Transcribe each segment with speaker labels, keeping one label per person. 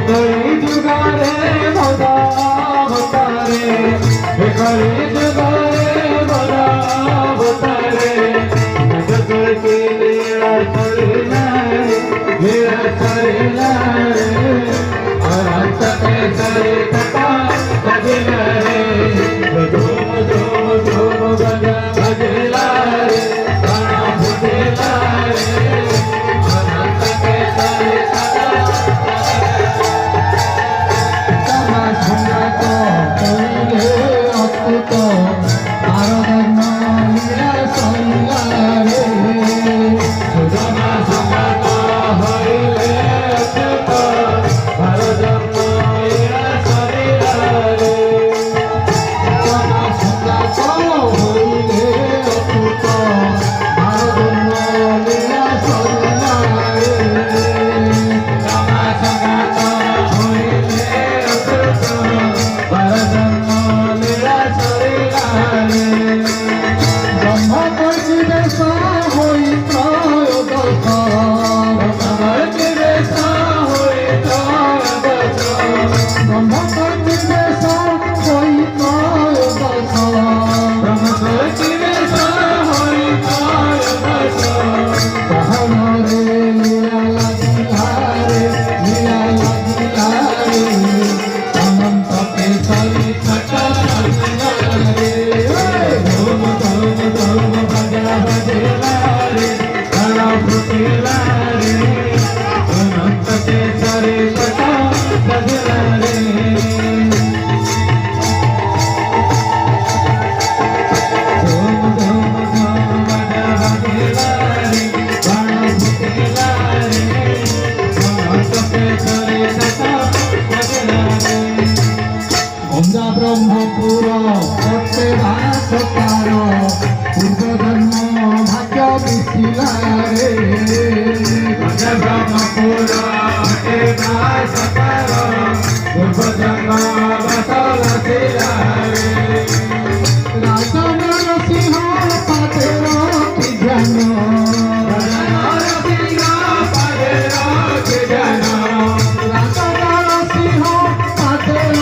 Speaker 1: करी जुगारे भोदा भतारे करी जुगारे भोदा भतारे जगत के लीला चलना रे और अंत के चले कथा बजला रे धूम धूम धूम बजा बजला रे गाना फुटेला रे और अंत के चले कथा तमा संगत कइले अकुत आराधन लीला सैला रे सुदमा संगत हइले अकुत आराधन लीला सैला रे तमा संगत हइले अकुत आराधन लीला सैला रे तमा संगत हइले अकुत आराधन लीला सैला रे ब्रह्म परिवेश होई त्रयोदश ब्रह्म परिवेश होई त्रयोदश ब्रह्म परिवेश होई त्रयोदश ब्रह्म परिवेश होई त्रयोदश कहन रे लीला लागिला रे अनंत केसरी छटा धूम धूम धूम बजा बजेला रे गाना फुटेला रे अनंत केसरी छटा बजेला रे धूम धूम धूम बजा बजेला रे गाना फुटेला रे अनंत केसरी छटा बजेला रे गंगा ब्रह्मपुर पटे भाषकार पूर्व जन्म भाग्य मिथिला रे गंगा ब्रह्मपुर पटे भाषकार पूर्व जन्म बसल शिला रे राजा नरसिंह पातेर की ध्यान राजा नरसिंह पातेर की ध्यान राजा नरसिंह पातेर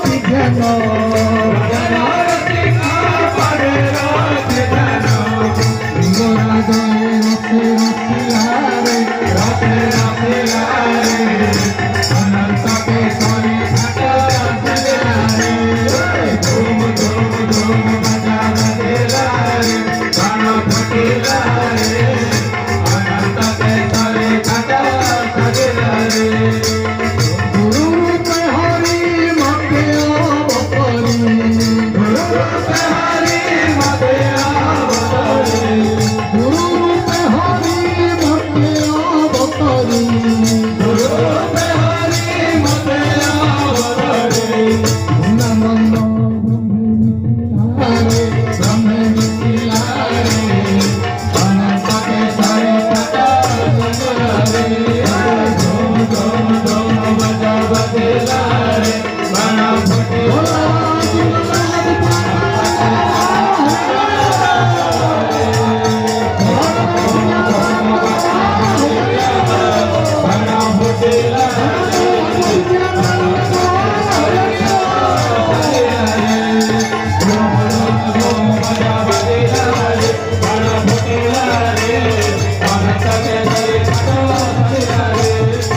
Speaker 1: की ध्यान राजा नरसिंह पातेर की ध्यान लिंगराज रसे रसिला रे अनंत केसरी छटा बजेला रे धूम धूम धूम बजा बजेला रे गाना फुटेला रे अनंत केसरी छटा बजेला रे गुरु रूप हरि मते अवतरी गुरु रूप हरि मते अवतरी गुरु रूप हरि मते अवतरी गुरु रूप हरि मते अवतरी नंद ब्रह्म मिथिला रे अनंत केसरी छटा बजेला रे धूम धूम धूम बजा बजेला रे गाना फुटेला गाना फुटेला